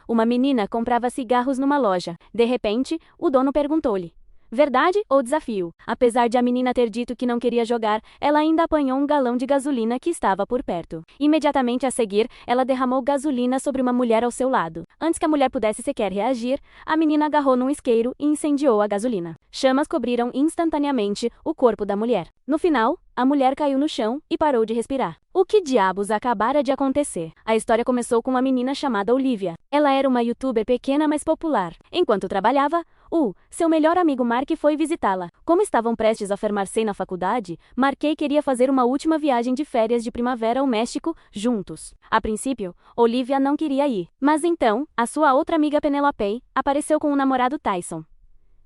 Uma menina comprava cigarros numa loja. De repente, o dono perguntou-lhe: verdade ou desafio? Apesar de a menina ter dito que não queria jogar, ela ainda apanhou um galão de gasolina que estava por perto. Imediatamente a seguir, ela derramou gasolina sobre uma mulher ao seu lado. Antes que a mulher pudesse sequer reagir, a menina agarrou num isqueiro e incendiou a gasolina. Chamas cobriram instantaneamente o corpo da mulher. No final, a mulher caiu no chão e parou de respirar. O que diabos acabara de acontecer? A história começou com uma menina chamada Olivia. Ela era uma youtuber pequena, mas popular. Enquanto trabalhava, seu melhor amigo Mark foi visitá-la. Como estavam prestes a formar-se na faculdade, Markey queria fazer uma última viagem de férias de primavera ao México, juntos. A princípio, Olivia não queria ir. Mas então, a sua outra amiga Penelope apareceu com o namorado Tyson.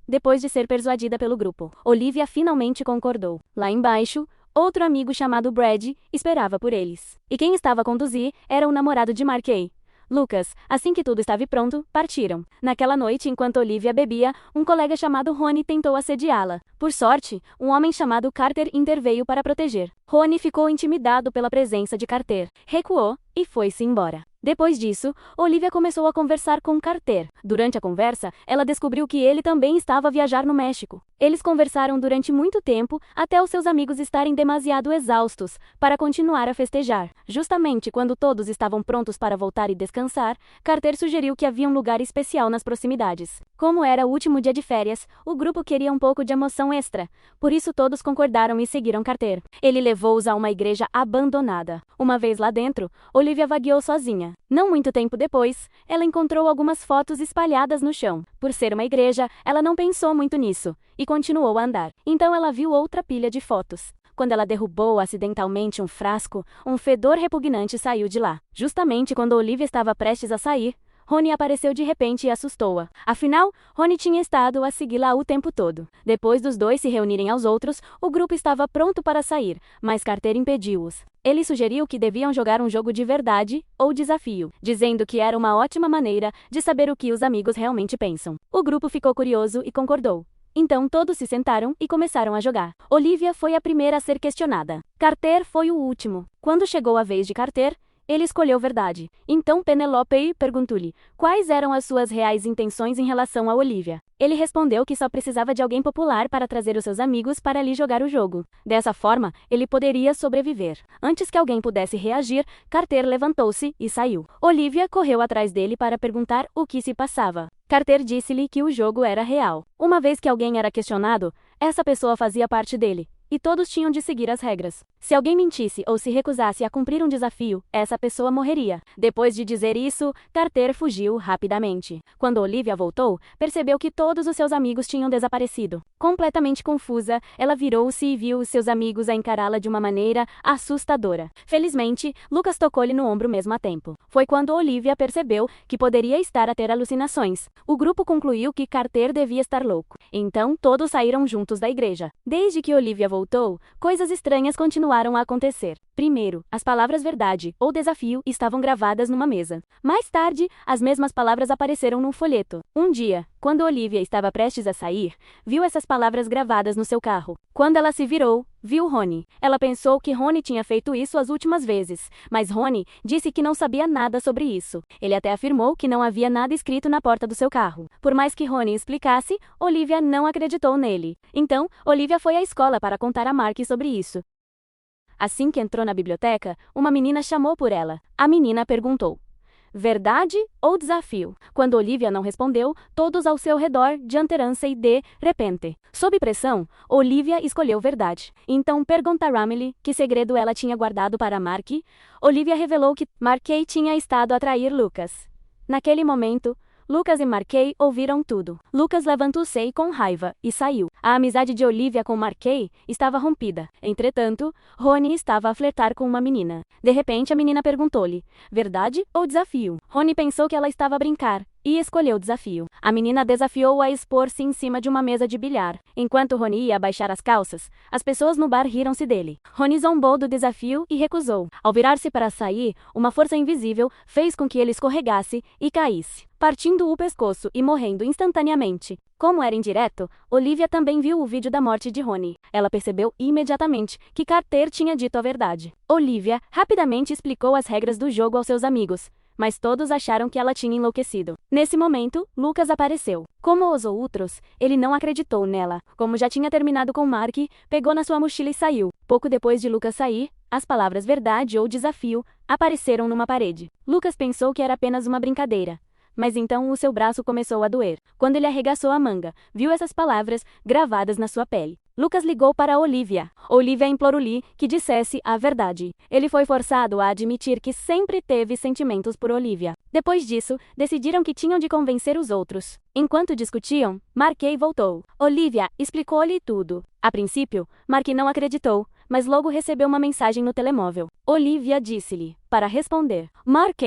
Depois de ser persuadida pelo grupo, Olivia finalmente concordou. Lá embaixo, outro amigo chamado Brad esperava por eles. E quem estava a conduzir era o namorado de Markey, Lucas. Assim que tudo estava pronto, partiram. Naquela noite, enquanto Olivia bebia, um colega chamado Rony tentou assediá-la. Por sorte, um homem chamado Carter interveio para proteger. Rony ficou intimidado pela presença de Carter, recuou e foi-se embora. Depois disso, Olivia começou a conversar com Carter. Durante a conversa, ela descobriu que ele também estava a viajar no México. Eles conversaram durante muito tempo, até os seus amigos estarem demasiado exaustos para continuar a festejar. Justamente quando todos estavam prontos para voltar e descansar, Carter sugeriu que havia um lugar especial nas proximidades. Como era o último dia de férias, o grupo queria um pouco de emoção extra. Por isso todos concordaram e seguiram Carter. Ele levou-os a uma igreja abandonada. Uma vez lá dentro, Olivia vagueou sozinha. Não muito tempo depois, ela encontrou algumas fotos espalhadas no chão. Por ser uma igreja, ela não pensou muito nisso e continuou a andar. Então ela viu outra pilha de fotos. Quando ela derrubou acidentalmente um frasco, um fedor repugnante saiu de lá. Justamente quando Olivia estava prestes a sair, Rony apareceu de repente e assustou-a. Afinal, Rony tinha estado a segui-la o tempo todo. Depois dos dois se reunirem aos outros, o grupo estava pronto para sair, mas Carter impediu-os. Ele sugeriu que deviam jogar um jogo de verdade ou desafio, dizendo que era uma ótima maneira de saber o que os amigos realmente pensam. O grupo ficou curioso e concordou. Então todos se sentaram e começaram a jogar. Olivia foi a primeira a ser questionada. Carter foi o último. Quando chegou a vez de Carter, ele escolheu verdade. Então Penelope perguntou-lhe quais eram as suas reais intenções em relação a Olivia. Ele respondeu que só precisava de alguém popular para trazer os seus amigos para ali jogar o jogo. Dessa forma, ele poderia sobreviver. Antes que alguém pudesse reagir, Carter levantou-se e saiu. Olivia correu atrás dele para perguntar o que se passava. Carter disse-lhe que o jogo era real. Uma vez que alguém era questionado, essa pessoa fazia parte dele. E todos tinham de seguir as regras. Se alguém mentisse ou se recusasse a cumprir um desafio, essa pessoa morreria. Depois de dizer isso, Carter fugiu rapidamente. Quando Olivia voltou, percebeu que todos os seus amigos tinham desaparecido. Completamente confusa, ela virou-se e viu os seus amigos a encará-la de uma maneira assustadora. Felizmente, Lucas tocou-lhe no ombro mesmo a tempo. Foi quando Olivia percebeu que poderia estar a ter alucinações. O grupo concluiu que Carter devia estar louco. Então, todos saíram juntos da igreja. Desde que Olivia voltou, coisas estranhas continuaram a acontecer. Primeiro, as palavras verdade ou desafio estavam gravadas numa mesa. Mais tarde, as mesmas palavras apareceram num folheto. Um dia, quando Olivia estava prestes a sair, viu essas palavras gravadas no seu carro. Quando ela se virou, viu Rony. Ela pensou que Rony tinha feito isso as últimas vezes, mas Rony disse que não sabia nada sobre isso. Ele até afirmou que não havia nada escrito na porta do seu carro. Por mais que Rony explicasse, Olivia não acreditou nele. Então, Olivia foi à escola para contar a Mark sobre isso. Assim que entrou na biblioteca, uma menina chamou por ela. A menina perguntou: verdade ou desafio? Quando Olivia não respondeu, todos ao seu redor dianterança e de repente. Sob pressão, Olivia escolheu verdade. Então perguntaram-lhe que segredo ela tinha guardado para Mark. Olivia revelou que Markey tinha estado a trair Lucas. Naquele momento, Lucas e Markey ouviram tudo. Lucas levantou-se com raiva e saiu. A amizade de Olivia com Markey estava rompida. Entretanto, Rony estava a flertar com uma menina. De repente, a menina perguntou-lhe: verdade ou desafio? Rony pensou que ela estava a brincar e escolheu o desafio. A menina desafiou-o a expor-se em cima de uma mesa de bilhar. Enquanto Rony ia abaixar as calças, as pessoas no bar riram-se dele. Rony zombou do desafio e recusou. Ao virar-se para sair, uma força invisível fez com que ele escorregasse e caísse, partindo o pescoço e morrendo instantaneamente. Como era indireto, Olivia também viu o vídeo da morte de Rony. Ela percebeu imediatamente que Carter tinha dito a verdade. Olivia rapidamente explicou as regras do jogo aos seus amigos. mas todos acharam que ela tinha enlouquecido. Nesse momento, Lucas apareceu. Como os outros, ele não acreditou nela. Como já tinha terminado com Mark, pegou na sua mochila e saiu. Pouco depois de Lucas sair, as palavras verdade ou desafio apareceram numa parede. Lucas pensou que era apenas uma brincadeira. Mas então o seu braço começou a doer. Quando ele arregaçou a manga, viu essas palavras gravadas na sua pele. Lucas ligou para Olivia. Olivia implorou-lhe que dissesse a verdade. Ele foi forçado a admitir que sempre teve sentimentos por Olivia. Depois disso, decidiram que tinham de convencer os outros. Enquanto discutiam, Mark voltou. Olivia explicou-lhe tudo. A princípio, Mark não acreditou, mas logo recebeu uma mensagem no telemóvel. Olivia disse-lhe, para responder. Mark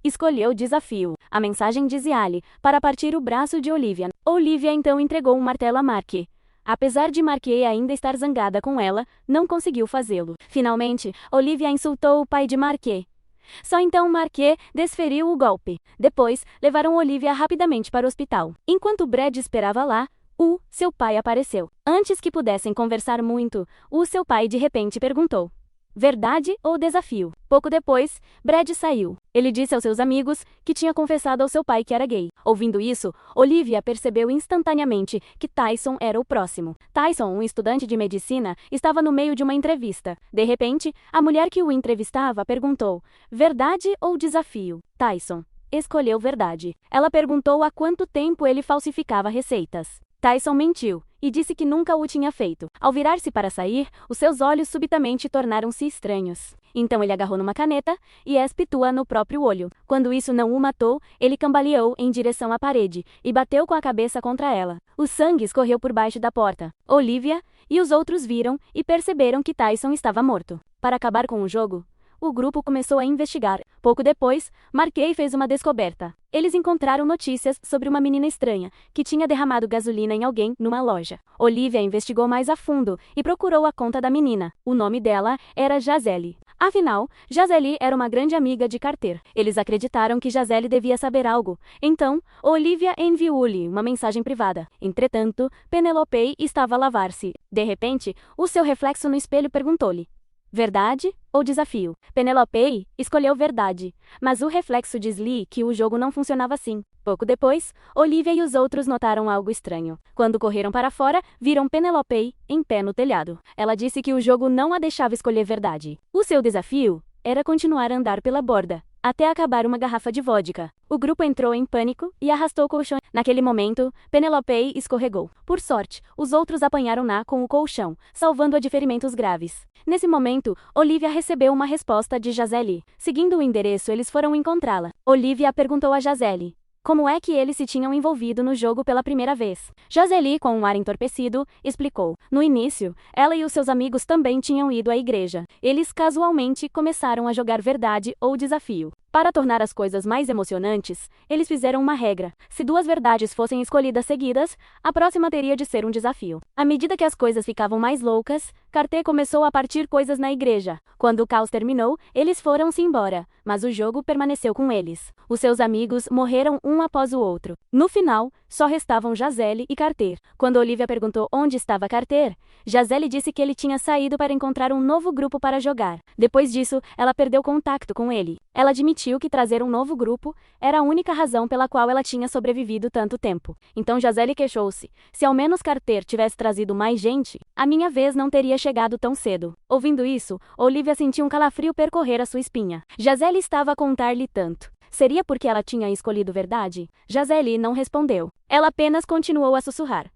escolheu o desafio. A mensagem dizia-lhe, para partir o braço de Olivia. Olivia então entregou um martelo a Mark. Apesar de Mark ainda estar zangada com ela, não conseguiu fazê-lo. Finalmente, Olivia insultou o pai de Mark. Só então Mark desferiu o golpe. Depois, levaram Olivia rapidamente para o hospital. Enquanto Brad esperava lá, seu pai apareceu. Antes que pudessem conversar muito, seu pai de repente perguntou: verdade ou desafio? Pouco depois, Brad saiu. Ele disse aos seus amigos que tinha confessado ao seu pai que era gay. Ouvindo isso, Olivia percebeu instantaneamente que Tyson era o próximo. Tyson, um estudante de medicina, estava no meio de uma entrevista. De repente, a mulher que o entrevistava perguntou: verdade ou desafio? Tyson escolheu verdade. Ela perguntou há quanto tempo ele falsificava receitas. Tyson mentiu e disse que nunca o tinha feito. Ao virar-se para sair, os seus olhos subitamente tornaram-se estranhos. Então ele agarrou numa caneta e espetou-a no próprio olho. Quando isso não o matou, ele cambaleou em direção à parede e bateu com a cabeça contra ela. O sangue escorreu por baixo da porta. Olivia e os outros viram e perceberam que Tyson estava morto. Para acabar com o jogo, o grupo começou a investigar. Pouco depois, Mark fez uma descoberta. Eles encontraram notícias sobre uma menina estranha que tinha derramado gasolina em alguém numa loja. Olivia investigou mais a fundo e procurou a conta da menina. O nome dela era Gisele. Afinal, Gisele era uma grande amiga de Carter. Eles acreditaram que Gisele devia saber algo. Então, Olivia enviou-lhe uma mensagem privada. Entretanto, Penelope estava a lavar-se. De repente, o seu reflexo no espelho perguntou-lhe: verdade ou desafio? Penelope escolheu verdade, mas o reflexo diz-lhe que o jogo não funcionava assim. Pouco depois, Olivia e os outros notaram algo estranho. Quando correram para fora, viram Penelope em pé no telhado. Ela disse que o jogo não a deixava escolher verdade. O seu desafio era continuar a andar pela borda, até acabar uma garrafa de vodka. O grupo entrou em pânico e arrastou o colchão. Naquele momento, Penelope escorregou. Por sorte, os outros apanharam-na com o colchão, salvando-a de ferimentos graves. Nesse momento, Olivia recebeu uma resposta de Gisele. Seguindo o endereço, eles foram encontrá-la. Olivia perguntou a Gisele como é que eles se tinham envolvido no jogo pela primeira vez. Gisele, com um ar entorpecido, explicou. No início, ela e os seus amigos também tinham ido à igreja. Eles casualmente começaram a jogar verdade ou desafio. Para tornar as coisas mais emocionantes, eles fizeram uma regra. Se 2 verdades fossem escolhidas seguidas, a próxima teria de ser um desafio. À medida que as coisas ficavam mais loucas, Carter começou a partir coisas na igreja. Quando o caos terminou, eles foram-se embora, mas o jogo permaneceu com eles. Os seus amigos morreram um após o outro. No final, só restavam Gisele e Carter. Quando Olivia perguntou onde estava Carter, Gisele disse que ele tinha saído para encontrar um novo grupo para jogar. Depois disso, ela perdeu contato com ele. Ela admitiu que trazer um novo grupo era a única razão pela qual ela tinha sobrevivido tanto tempo. Então Gisele queixou-se. Se ao menos Carter tivesse trazido mais gente, a minha vez não teria chegado tão cedo. Ouvindo isso, Olivia sentiu um calafrio percorrer a sua espinha. Gisele estava a contar-lhe tanto. Seria porque ela tinha escolhido verdade? Gisele não respondeu. Ela apenas continuou a sussurrar.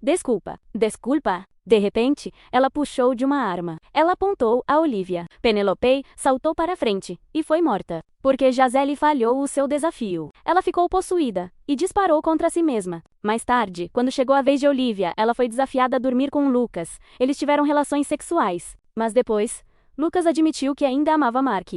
Desculpa. Desculpa. De repente, ela puxou de uma arma. Ela apontou a Olivia. Penelope saltou para a frente e foi morta, porque Gisele falhou o seu desafio. Ela ficou possuída e disparou contra si mesma. Mais tarde, quando chegou a vez de Olivia, ela foi desafiada a dormir com Lucas. Eles tiveram relações sexuais. Mas depois, Lucas admitiu que ainda amava Mark.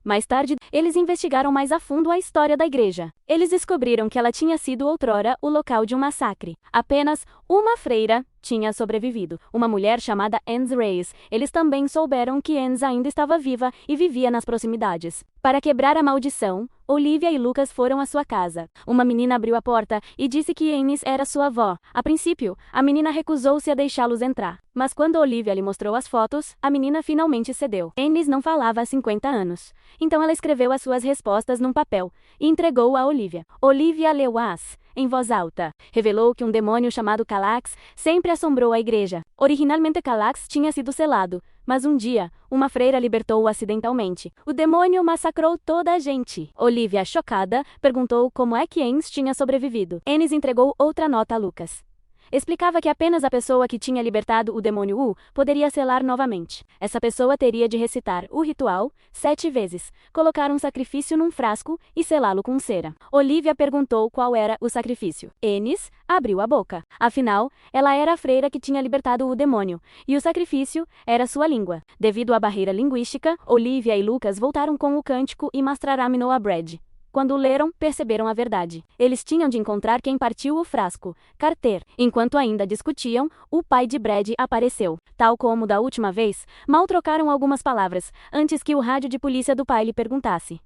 Mais tarde, eles investigaram mais a fundo a história da igreja. Eles descobriram que ela tinha sido outrora o local de um massacre. Apenas uma freira tinha sobrevivido, uma mulher chamada Anne Reyes. Eles também souberam que Anne ainda estava viva e vivia nas proximidades. Para quebrar a maldição, Olivia e Lucas foram à sua casa. Uma menina abriu a porta e disse que Anne era sua avó. A princípio, a menina recusou-se a deixá-los entrar. Mas quando Olivia lhe mostrou as fotos, a menina finalmente cedeu. Anne não falava há 50 anos. Então ela escreveu as suas respostas num papel e entregou a Olivia. Olivia leu-as em voz alta. Revelou que um demônio chamado Calax sempre assombrou a igreja. Originalmente Calax tinha sido selado, mas um dia, uma freira libertou-o acidentalmente. O demônio massacrou toda a gente. Olivia, chocada, perguntou como é que Anne tinha sobrevivido. Anne entregou outra nota a Lucas. Explicava que apenas a pessoa que tinha libertado o demônio U poderia selar novamente. Essa pessoa teria de recitar o ritual 7 vezes, colocar um sacrifício num frasco e selá-lo com cera. Olivia perguntou qual era o sacrifício. Ennis abriu a boca. Afinal, ela era a freira que tinha libertado o demônio, e o sacrifício era sua língua. Devido à barreira linguística, Olivia e Lucas voltaram com o cântico e mostraram-no a Brad. Quando leram, perceberam a verdade. Eles tinham de encontrar quem partiu o frasco, Carter. Enquanto ainda discutiam, o pai de Brad apareceu. Tal como da última vez, mal trocaram algumas palavras, antes que o rádio de polícia do pai lhe perguntasse: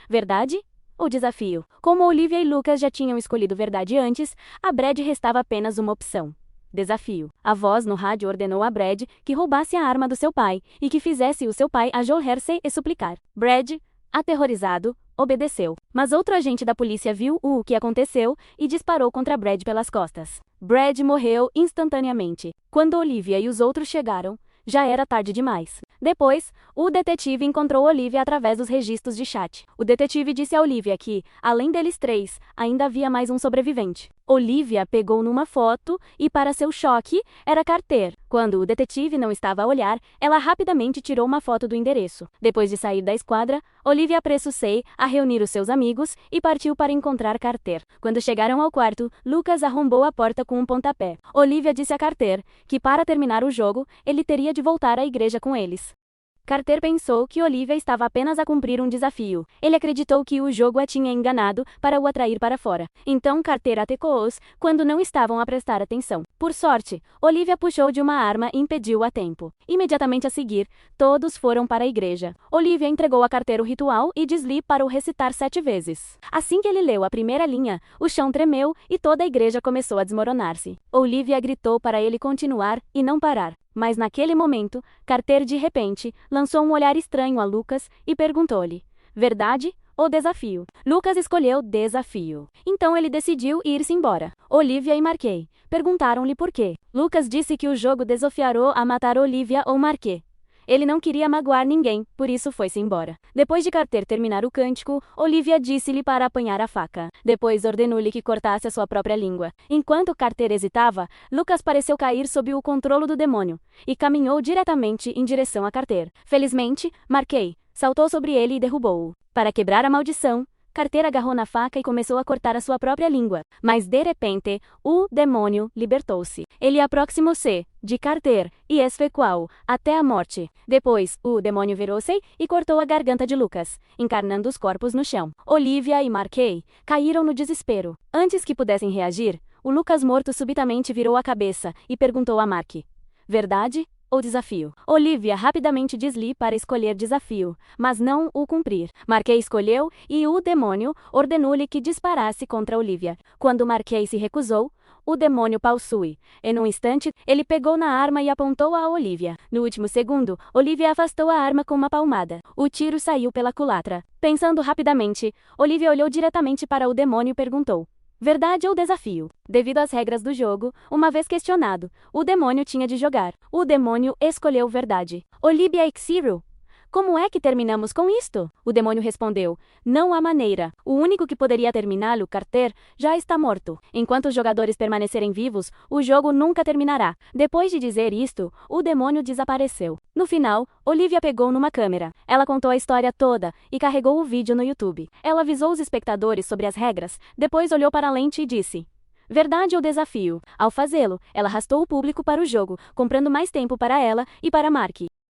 verdade ou desafio? Como Olivia e Lucas já tinham escolhido verdade antes, a Brad restava apenas uma opção: desafio. A voz no rádio ordenou a Brad que roubasse a arma do seu pai e que fizesse o seu pai ajoelhar-se e suplicar. Brad, aterrorizado, obedeceu. Mas outro agente da polícia viu o que aconteceu e disparou contra Brad pelas costas. Brad morreu instantaneamente. Quando Olivia e os outros chegaram, já era tarde demais. Depois, o detetive encontrou Olivia através dos registros de chat. O detetive disse a Olivia que, além deles 3, ainda havia mais um sobrevivente. Olivia pegou numa foto e, para seu choque, era Carter. Quando o detetive não estava a olhar, ela rapidamente tirou uma foto do endereço. Depois de sair da esquadra, Olivia apressou-se a reunir os seus amigos e partiu para encontrar Carter. Quando chegaram ao quarto, Lucas arrombou a porta com um pontapé. Olivia disse a Carter que, para terminar o jogo, ele teria de voltar à igreja com eles. Carter pensou que Olivia estava apenas a cumprir um desafio. Ele acreditou que o jogo a tinha enganado para o atrair para fora. Então Carter atacou-os quando não estavam a prestar atenção. Por sorte, Olivia puxou de uma arma e impediu a tempo. Imediatamente a seguir, todos foram para a igreja. Olivia entregou a Carter o ritual e disse-lhe para o recitar 7 vezes. Assim que ele leu a primeira linha, o chão tremeu e toda a igreja começou a desmoronar-se. Olivia gritou para ele continuar e não parar. Mas naquele momento, Carter de repente lançou um olhar estranho a Lucas e perguntou-lhe: verdade ou desafio? Lucas escolheu desafio. Então ele decidiu ir-se embora. Olivia e Marquet perguntaram-lhe por quê. Lucas disse que o jogo desafiou a matar Olivia ou Marquet. Ele não queria magoar ninguém, por isso foi-se embora. Depois de Carter terminar o cântico, Olivia disse-lhe para apanhar a faca. Depois ordenou-lhe que cortasse a sua própria língua. Enquanto Carter hesitava, Lucas pareceu cair sob o controle do demônio e caminhou diretamente em direção a Carter. Felizmente, Marquet saltou sobre ele e derrubou-o. Para quebrar a maldição, Carter agarrou na faca e começou a cortar a sua própria língua. Mas de repente, o demônio libertou-se. Ele aproximou-se de Carter e esfecou-o até a morte. Depois, o demônio virou-se e cortou a garganta de Lucas, encarnando os corpos no chão. Olivia e Marquet caíram no desespero. Antes que pudessem reagir, o Lucas morto subitamente virou a cabeça e perguntou a Mark: verdade ou desafio? Olivia rapidamente disse-lhe para escolher desafio, mas não o cumprir. Marquet escolheu e o demônio ordenou-lhe que disparasse contra Olivia. Quando Marquet se recusou, o demônio pausou e, num instante, ele pegou na arma e apontou a Olivia. No último segundo, Olivia afastou a arma com uma palmada. O tiro saiu pela culatra. Pensando rapidamente, Olivia olhou diretamente para o demônio e perguntou: verdade ou desafio? Devido às regras do jogo, uma vez questionado, o demônio tinha de jogar. O demônio escolheu verdade. Olivia e Cyril: como é que terminamos com isto? O demônio respondeu: não há maneira. O único que poderia terminá-lo, Carter, já está morto. Enquanto os jogadores permanecerem vivos, o jogo nunca terminará. Depois de dizer isto, o demônio desapareceu. No final, Olivia pegou numa câmera. Ela contou a história toda e carregou o vídeo no YouTube. Ela avisou os espectadores sobre as regras, depois olhou para a lente e disse: verdade ou desafio? Ao fazê-lo, ela arrastou o público para o jogo, comprando mais tempo para ela e para Mark.